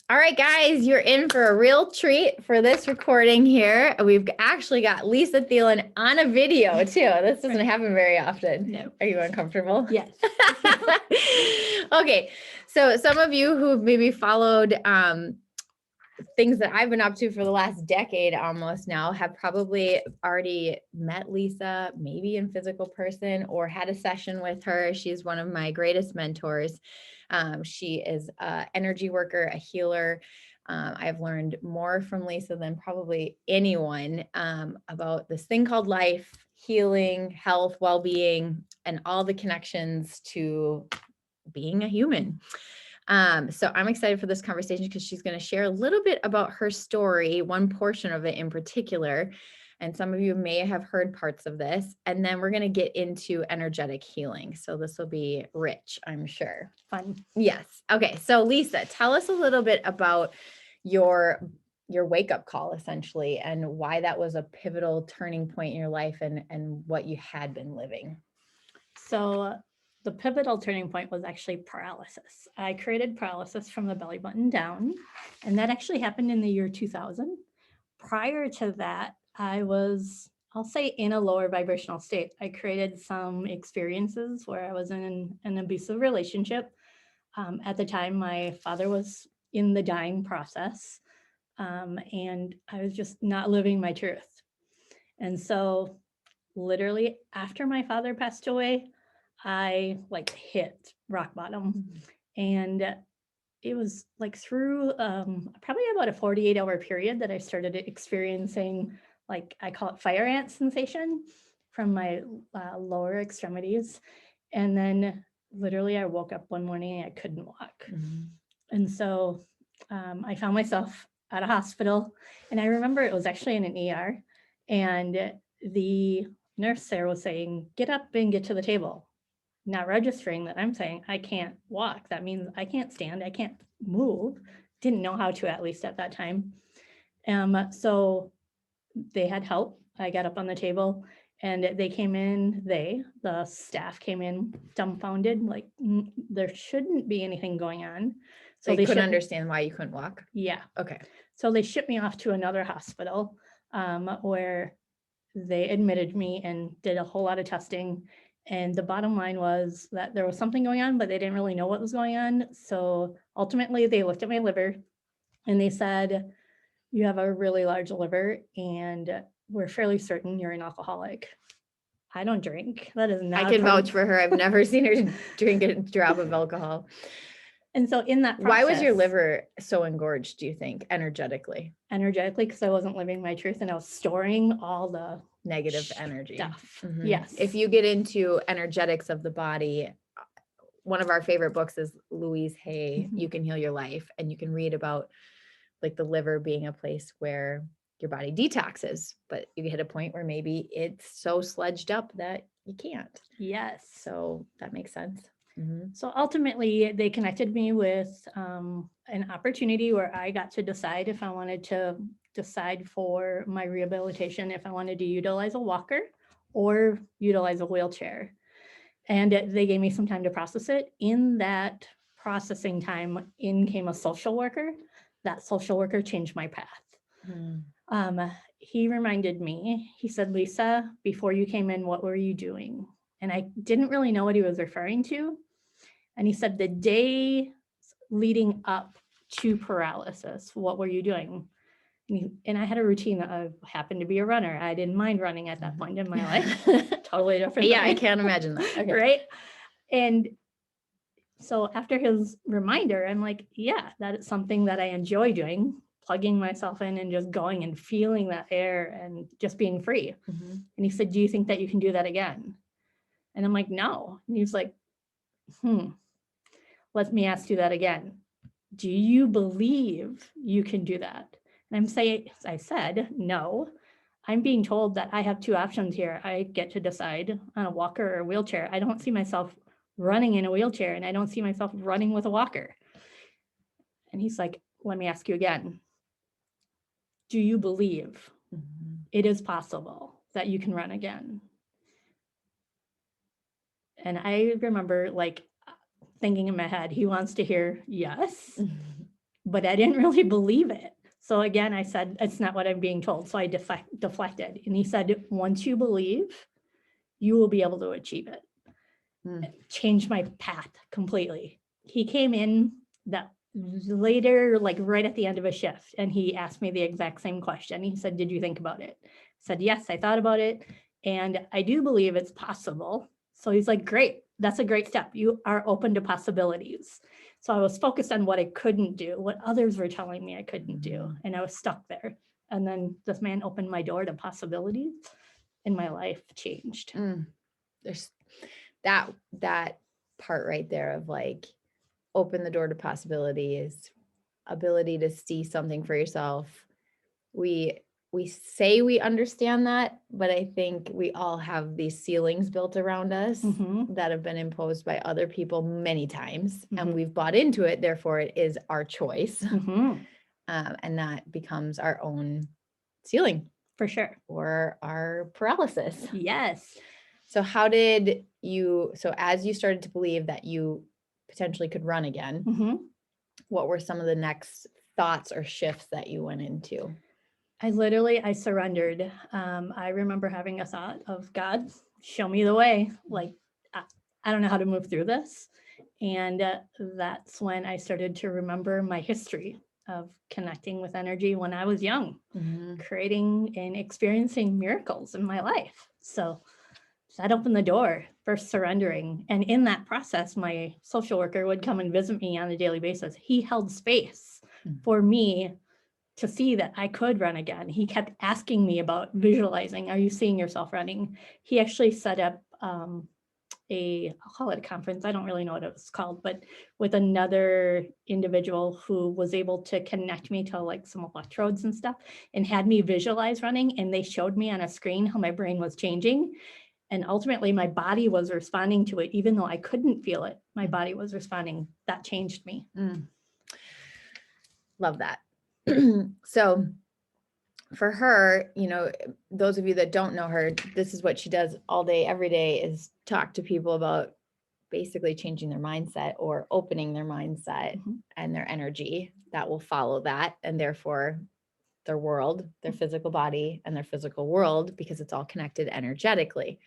All right, guys, you're in for a real treat for this recording here. We've actually got Lisa Thelen on a video too. This doesn't happen very often. No. Are you uncomfortable? Yes. Okay, so some of you who've maybe followed things that I've been up to for the last decade almost now have probably already met Lisa, maybe in physical person, or had a session with her. She's one of my greatest mentors. She is an energy worker, a healer. I've learned more from Lisa than probably anyone about this thing called life, healing, health, well-being, and all the connections to being a human. So I'm excited for this conversation because she's going to share a little bit about her story, one portion of it in particular. And some of you may have heard parts of this. And then we're going to get into energetic healing. So this will be rich, I'm sure. Fun. Yes. Okay. So Lisa, tell us a little bit about your wake-up call essentially, and why that was a pivotal turning point in your life and what you had been living. So the pivotal turning point was actually paralysis. I created paralysis from the belly button down, and that actually happened in the year 2000. Prior to that, I was, I'll say, in a lower vibrational state. I created some experiences where I was in an abusive relationship. At the time, my father was in the dying process, and I was just not living my truth. And so literally after my father passed away, I hit rock bottom. And it was like through probably about a 48-hour period that I started experiencing, I call it fire ant sensation from my lower extremities. And then literally I woke up one morning and I couldn't walk. And so I found myself at a hospital, and I remember it was actually in an ER, and the nurse there was saying, "Get up and get to the table," not registering that I'm saying I can't walk. That means I can't stand, I can't move. Didn't know how to, at least at that time. So they had help. I got up on the table and they came in, the staff came in dumbfounded, like there shouldn't be anything going on. So they couldn't understand why you couldn't walk? Yeah. Okay. So they shipped me off to another hospital where they admitted me and did a whole lot of testing. And the bottom line was that there was something going on, but they didn't really know what was going on. So ultimately they looked at my liver and they said, "You have a really large liver and we're fairly certain you're an alcoholic." I don't drink. That is not. I can vouch for her. I've never seen her drink a drop of alcohol. And so in that process, why was your liver so engorged, do you think, energetically? Energetically, because I wasn't living my truth and I was storing all the negative energy stuff. Mm-hmm. Yes. If you get into energetics of the body, one of our favorite books is Louise Hay, You Can Heal Your Life. And you can read about like the liver being a place where your body detoxes, but you hit a point where maybe it's so sludged up that you can't. Yes. So that makes sense. So ultimately, they connected me with an opportunity where I got to decide if I wanted to decide for my rehabilitation, if I wanted to utilize a walker or utilize a wheelchair. And they gave me some time to process it. In that processing time, in came a social worker. That social worker changed my path. He reminded me, he said, "Lisa, before you came in, what were you doing?" And I didn't really know what he was referring to. And he said, "The day leading up to paralysis, what were you doing?" And I had a routine. I happened to be a runner. I didn't mind running at that point in my life. Totally different. Yeah, I can't imagine that. Okay. Right? And so after his reminder, I'm like, yeah, that is something that I enjoy doing, plugging myself in and just going and feeling that air and just being free. And he said, "Do you think that you can do that again?" And I'm like, "No." And he was like, "Let me ask you that again. Do you believe you can do that?" And I said, "No. I'm being told that I have two options here. I get to decide on a walker or a wheelchair. I don't see myself running in a wheelchair, and I don't see myself running with a walker." And he's like, "Let me ask you again. Do you believe it is possible that you can run again?" And I remember thinking in my head, he wants to hear yes. but I didn't really believe it. So again, I said, it's not what I'm being told. So I deflected. And he said, once you believe, you will be able to achieve it. Changed my path completely. He came in that later, like right at the end of a shift, and he asked me the exact same question. He said, did you think about it? I said, yes, I thought about it. And I do believe it's possible. So he's like, great, that's a great step. You are open to possibilities. So I was focused on what I couldn't do, what others were telling me I couldn't do. And I was stuck there. And then this man opened my door to possibilities, and my life changed. There's that part right there of like, open the door to possibilities, ability to see something for yourself. We say we understand that, but I think we all have these ceilings built around us that have been imposed by other people many times, and we've bought into it. Therefore, it is our choice, and that becomes our own ceiling, for sure, or our paralysis. Yes. So so as you started to believe that you potentially could run again, what were some of the next thoughts or shifts that you went into? I surrendered. I remember having a thought of, God, show me the way. Like, I don't know how to move through this. And that's when I started to remember my history of connecting with energy when I was young, creating and experiencing miracles in my life. So that opened the door for surrendering. And in that process, my social worker would come and visit me on a daily basis. He held space for me to see that I could run again. He kept asking me about visualizing. Are you seeing yourself running? He actually set up I'll call it a conference. I don't really know what it was called, but with another individual who was able to connect me to like some electrodes and stuff, and had me visualize running. And they showed me on a screen how my brain was changing. And ultimately my body was responding to it. Even though I couldn't feel it, my body was responding. That changed me. Love that. So for her, those of you that don't know her, this is what she does all day, every day, is talk to people about basically changing their mindset or opening their mindset and their energy that will follow that. And therefore their world, their physical body and their physical world, because it's all connected energetically.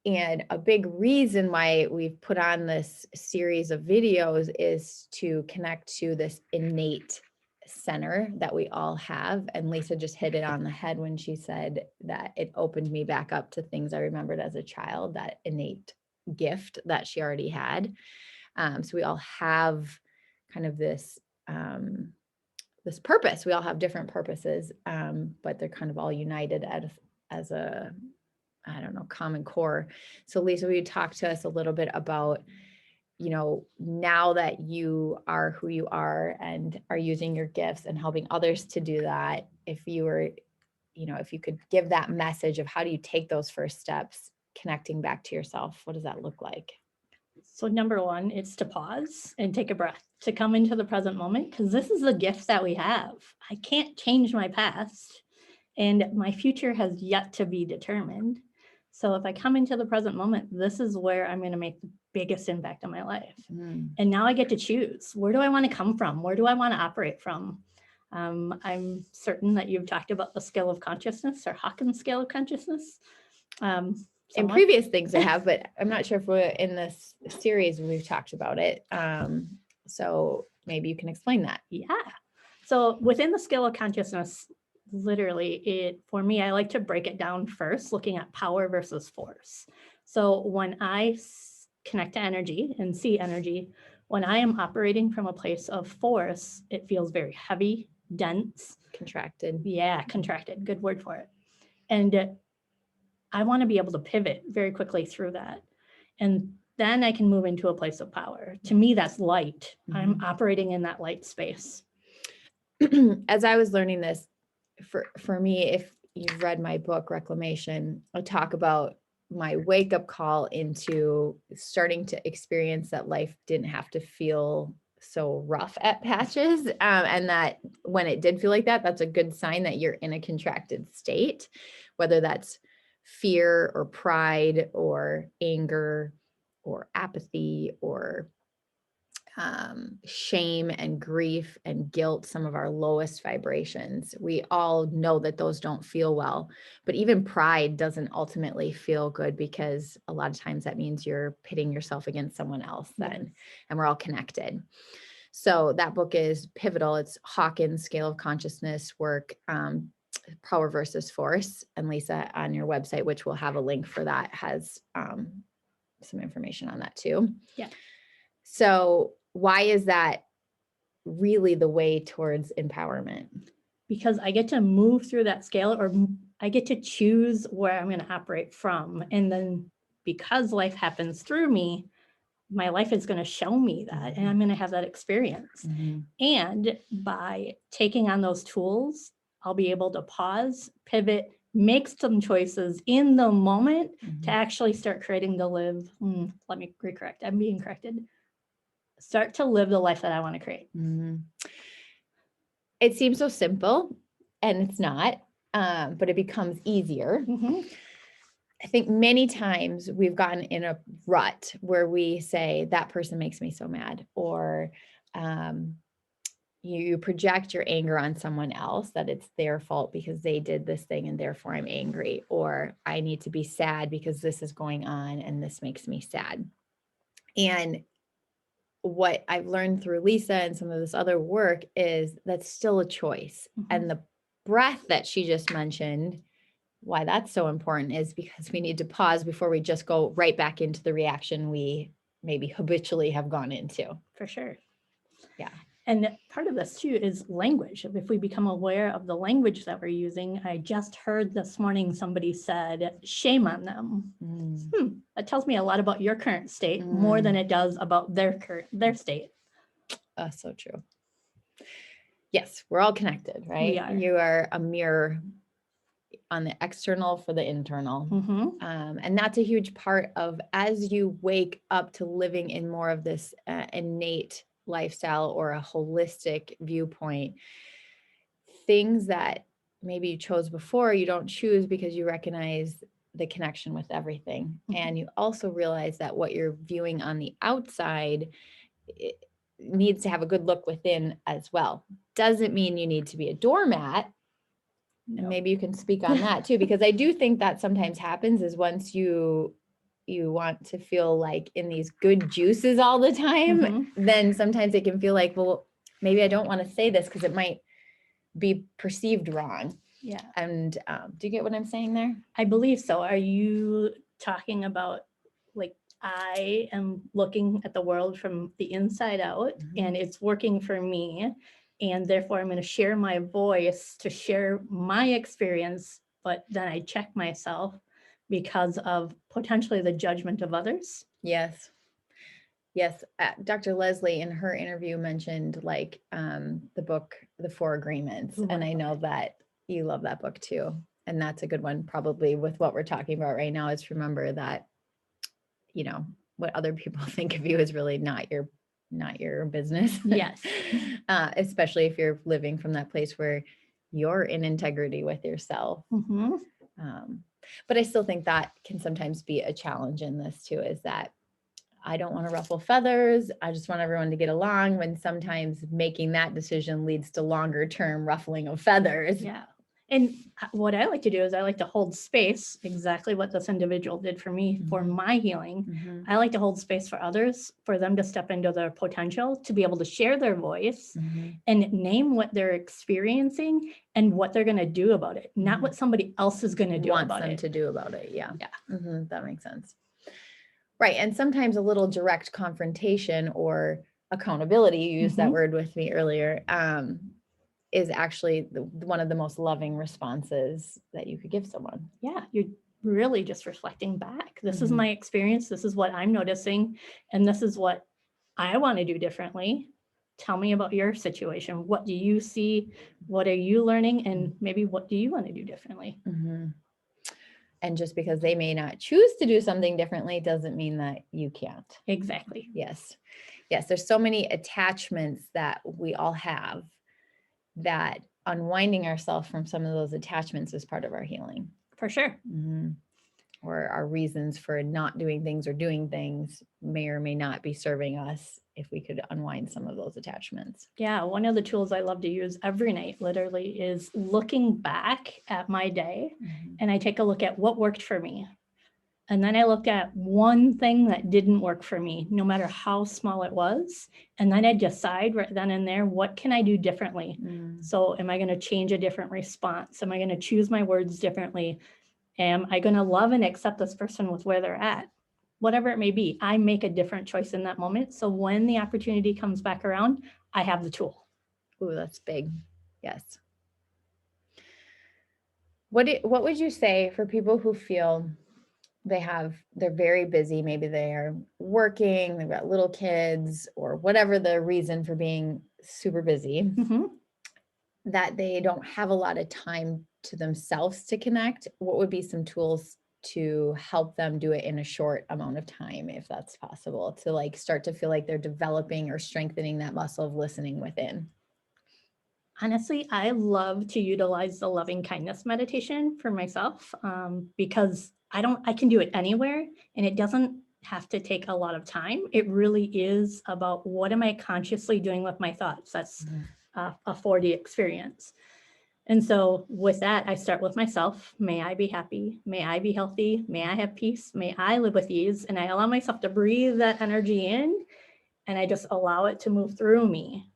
And a big reason why we've put on this series of videos is to connect to this innate center that we all have. And Lisa just hit it on the head when she said that it opened me back up to things I remembered as a child, that innate gift that she already had. So we all have kind of this purpose. We all have different purposes, but they're kind of all united as a, I don't know, common core. So Lisa, will you talk to us a little bit about, now that you are who you are and are using your gifts and helping others to do that, if you could give that message of how do you take those first steps, connecting back to yourself, what does that look like? So number one, it's to pause and take a breath, to come into the present moment, because this is the gift that we have. I can't change my past, and my future has yet to be determined. So if I come into the present moment, this is where I'm going to make the biggest impact on my life. And now I get to choose, where do I want to come from? Where do I want to operate from? I'm certain that you've talked about the scale of consciousness, or Hawkins scale of consciousness. In previous things I have, but I'm not sure if we're in this series, we've talked about it. So maybe you can explain that. Yeah. So within the scale of consciousness, literally for me, I like to break it down first, looking at power versus force. So when I connect to energy and see energy, when I am operating from a place of force, it feels very heavy, dense. Contracted. Yeah, contracted. Good word for it. And I want to be able to pivot very quickly through that. And then I can move into a place of power. To me, that's light. I'm operating in that light space. As I was learning this, for me, if you've read my book, Reclamation, I talk about my wake up call into starting to experience that life didn't have to feel so rough at patches. And that when it did feel like that, that's a good sign that you're in a contracted state, whether that's fear or pride or anger or apathy or shame and grief and guilt, some of our lowest vibrations. We all know that those don't feel well, but even pride doesn't ultimately feel good, because a lot of times that means you're pitting yourself against someone else then, Yes. and we're all connected. So that book is pivotal. It's Hawkins' Scale of Consciousness work, Power versus Force. And Lisa, on your website, which we'll have a link for that, has some information on that too. Yeah. So why is that really the way towards empowerment? Because I get to move through that scale, or I get to choose where I'm going to operate from. And then because life happens through me, my life is going to show me that, and I'm going to have that experience. And by taking on those tools, I'll be able to pause, pivot, make some choices in the moment to actually start creating the live. Let me recorrect. I'm being corrected. Start to live the life that I want to create. It seems so simple, and it's not, but it becomes easier. I think many times we've gotten in a rut where we say, that person makes me so mad, or you project your anger on someone else, that it's their fault because they did this thing and therefore I'm angry, or I need to be sad because this is going on and this makes me sad. And what I've learned through Lisa and some of this other work is that's still a choice. And the breath that she just mentioned, why that's so important is because we need to pause before we just go right back into the reaction we maybe habitually have gone into. For sure. Yeah. And part of this too is language. If we become aware of the language that we're using, I just heard this morning somebody said, shame on them. That tells me a lot about your current state more than it does about their state. So true. Yes, we're all connected, right? We are. You are a mirror on the external for the internal. And that's a huge part of, as you wake up to living in more of this innate lifestyle or a holistic viewpoint, things that maybe you chose before, you don't choose because you recognize the connection with everything. And you also realize that what you're viewing on the outside, it needs to have a good look within as well. Doesn't mean you need to be a doormat. And maybe you can speak on that too, because I do think that sometimes happens is once you want to feel like in these good juices all the time, then sometimes it can feel like, well, maybe I don't want to say this because it might be perceived wrong. Yeah. And do you get what I'm saying there? I believe so. Are you talking about, like, I am looking at the world from the inside out and it's working for me, and therefore I'm going to share my voice to share my experience, but then I check myself because of potentially the judgment of others? Yes. Yes. Dr. Leslie in her interview mentioned like the book, The Four Agreements. And I know that you love that book too. And that's a good one, probably with what we're talking about right now, is remember that, you know, what other people think of you is really not your business. Yes. Especially if you're living from that place where you're in integrity with yourself. But I still think that can sometimes be a challenge in this too, is that I don't want to ruffle feathers. I just want everyone to get along, when sometimes making that decision leads to longer term ruffling of feathers. Yeah. And what I like to do is I like to hold space, exactly what this individual did for me, for my healing. I like to hold space for others, for them to step into their potential, to be able to share their voice and name what they're experiencing and what they're going to do about it, not what somebody else is going to do about it. Wants them to do about it. Yeah. That makes sense. Right. And sometimes a little direct confrontation or accountability, you used that word with me earlier, is actually one of the most loving responses that you could give someone. Yeah, you're really just reflecting back. This is my experience. This is what I'm noticing. And this is what I want to do differently. Tell me about your situation. What do you see? What are you learning? And maybe what do you want to do differently? And just because they may not choose to do something differently doesn't mean that you can't. Exactly. Yes. Yes. There's so many attachments that we all have, that unwinding ourselves from some of those attachments is part of our healing. For sure. or our reasons for not doing things or doing things may or may not be serving us if we could unwind some of those attachments. Yeah, one of the tools I love to use every night literally is looking back at my day, and I take a look at what worked for me. And then I look at one thing that didn't work for me, no matter how small it was. And then I decide right then and there, what can I do differently? So am I going to change a different response? Am I going to choose my words differently? Am I going to love and accept this person with where they're at? Whatever it may be, I make a different choice in that moment. So when the opportunity comes back around, I have the tool. Ooh, that's big. Yes. What would you say for people who feel they're very busy, maybe they are working, they've got little kids, or whatever the reason for being super busy, that they don't have a lot of time to themselves to connect? What would be some tools to help them do it in a short amount of time, if that's possible, to like start to feel like they're developing or strengthening that muscle of listening within? Honestly, I love to utilize the loving kindness meditation for myself, because I can do it anywhere, and it doesn't have to take a lot of time. It really is about, what am I consciously doing with my thoughts? That's a 4D experience. And so with that, I start with myself. May I be happy? May I be healthy? May I have peace? May I live with ease? And I allow myself to breathe that energy in, and I just allow it to move through me.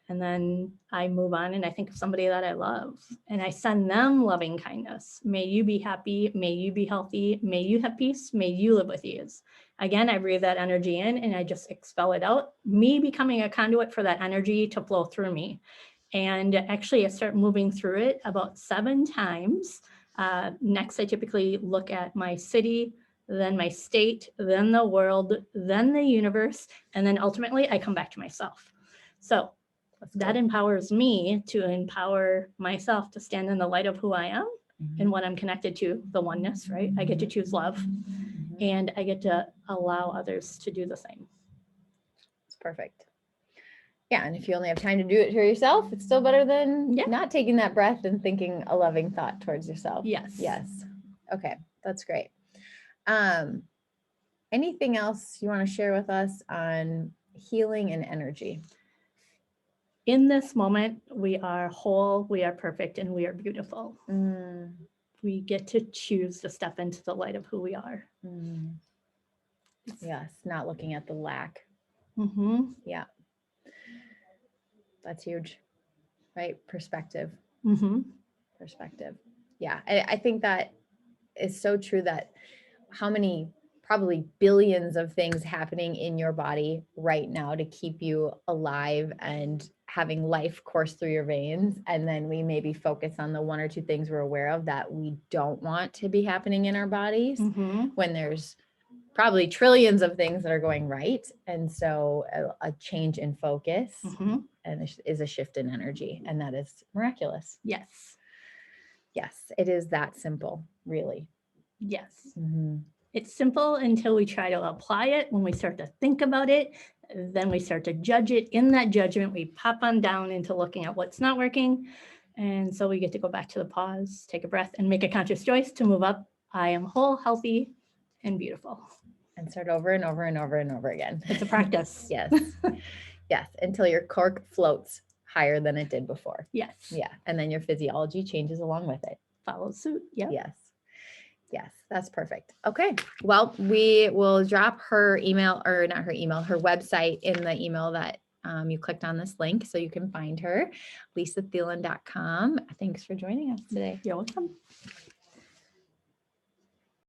And then I move on and I think of somebody that I love, and I send them loving kindness. May you be happy. May you be healthy. May you have peace. May you live with ease. Again, I breathe that energy in and I just expel it out, me becoming a conduit for that energy to flow through me. And actually, I start moving through it about 7 times. Next, I typically look at my city, then my state, then the world, then the universe, and then ultimately I come back to myself. So that empowers me to empower myself to stand in the light of who I am and what I'm connected to, the oneness, right? I get to choose love, and I get to allow others to do the same. It's perfect. Yeah, and if you only have time to do it for yourself, it's still better than not taking that breath and thinking a loving thought towards yourself. Yes. Okay, that's great. Anything else you want to share with us on healing and energy? In this moment, we are whole, we are perfect, and we are beautiful. We get to choose to step into the light of who we are. Yes, not looking at the lack. Yeah. That's huge, right? Perspective. Perspective. Yeah, I think that is so true, that how many probably billions of things happening in your body right now to keep you alive and having life course through your veins. And then we maybe focus on the 1 or 2 things we're aware of that we don't want to be happening in our bodies, when there's probably trillions of things that are going right. And so a change in focus and is a shift in energy. And that is miraculous. Yes. Yes, it is that simple, really. Yes. It's simple until we try to apply it. When we start to think about it, then we start to judge it. In that judgment, we pop on down into looking at what's not working. And so we get to go back to the pause, take a breath, and make a conscious choice to move up. I am whole, healthy, and beautiful. And start over and over and over and over again. It's a practice. Yes. Yes. Until your cork floats higher than it did before. Yes. Yeah. And then your physiology changes along with it. Follow suit. Yep. Yes. Yes, that's perfect. Okay. Well, we will drop her email, or not her email, her website in the email that you clicked on this link, so you can find her, lisathelen.com. Thanks for joining us today. You're welcome.